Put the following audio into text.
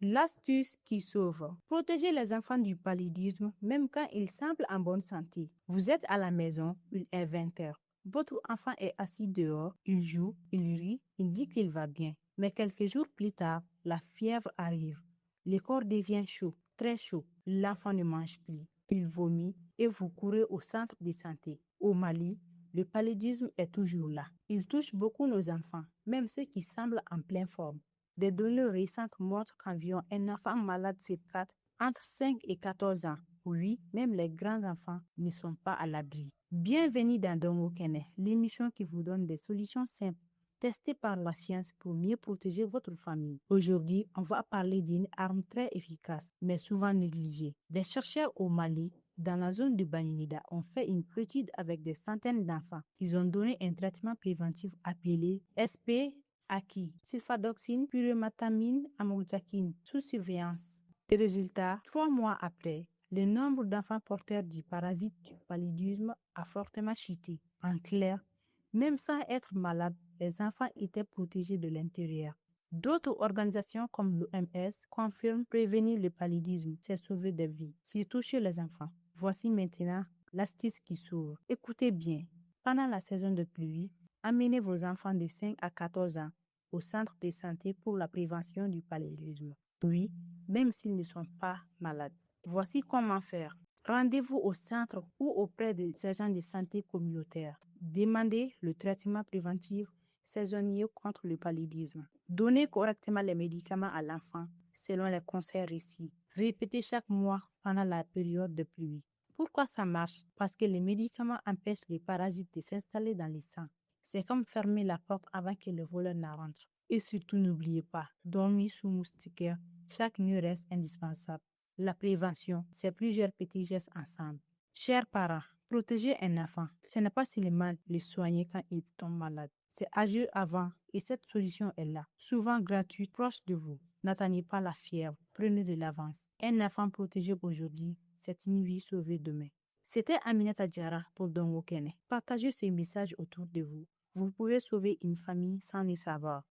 L'astuce qui sauve. Protégez les enfants du paludisme même quand ils semblent en bonne santé. Vous êtes à la maison, il est 20 heures. Votre enfant est assis dehors, il joue, il rit, il dit qu'il va bien. Mais quelques jours plus tard, la fièvre arrive. Le corps devient chaud, très chaud. L'enfant ne mange plus. Il vomit et vous courez au centre de santé. Au Mali, le paludisme est toujours là. Il touche beaucoup nos enfants, même ceux qui semblent en pleine forme. Des données récentes montrent qu'environ un enfant malade sur 4 entre 5 et 14 ans. Oui, même les grands enfants ne sont pas à l'abri. Bienvenue dans Dongo Kene, l'émission qui vous donne des solutions simples, testées par la science pour mieux protéger votre famille. Aujourd'hui, on va parler d'une arme très efficace, mais souvent négligée. Des chercheurs au Mali, dans la zone de Baninida, ont fait une étude avec des centaines d'enfants. Ils ont donné un traitement préventif appelé SP acquis, sulfadoxine, pyrimétamine, amlodipine, sous surveillance. Les résultats, 3 mois après, le nombre d'enfants porteurs du parasite du paludisme a fortement chuté. En clair, même sans être malades, les enfants étaient protégés de l'intérieur. D'autres organisations comme l'OMS confirment prévenir le paludisme, c'est sauver des vies, surtout chez les enfants. Voici maintenant l'astuce qui sauve. Écoutez bien, pendant la saison de pluie, amenez vos enfants de 5 à 14 ans au centre de santé pour la prévention du paludisme. Oui, même s'ils ne sont pas malades. Voici comment faire. Rendez-vous au centre ou auprès des agents de santé communautaires. Demandez le traitement préventif saisonnier contre le paludisme. Donnez correctement les médicaments à l'enfant selon les conseils reçus. Répétez chaque mois pendant la période de pluie. Pourquoi ça marche? Parce que les médicaments empêchent les parasites de s'installer dans le sang. C'est comme fermer la porte avant que le voleur ne rentre. Et surtout, n'oubliez pas, dormir sous moustiquaire chaque nuit reste indispensable. La prévention, c'est plusieurs petits gestes ensemble. Chers parents, protéger un enfant, ce n'est pas seulement le soigner quand il tombe malade. C'est agir avant et cette solution est là, souvent gratuite, proche de vous. N'attendez pas la fièvre, prenez de l'avance. Un enfant protégé aujourd'hui, c'est une vie sauvée demain. C'était Aminata Diarra pour Dongo Kene. Partagez ce message autour de vous. Vous pouvez sauver une famille sans le savoir.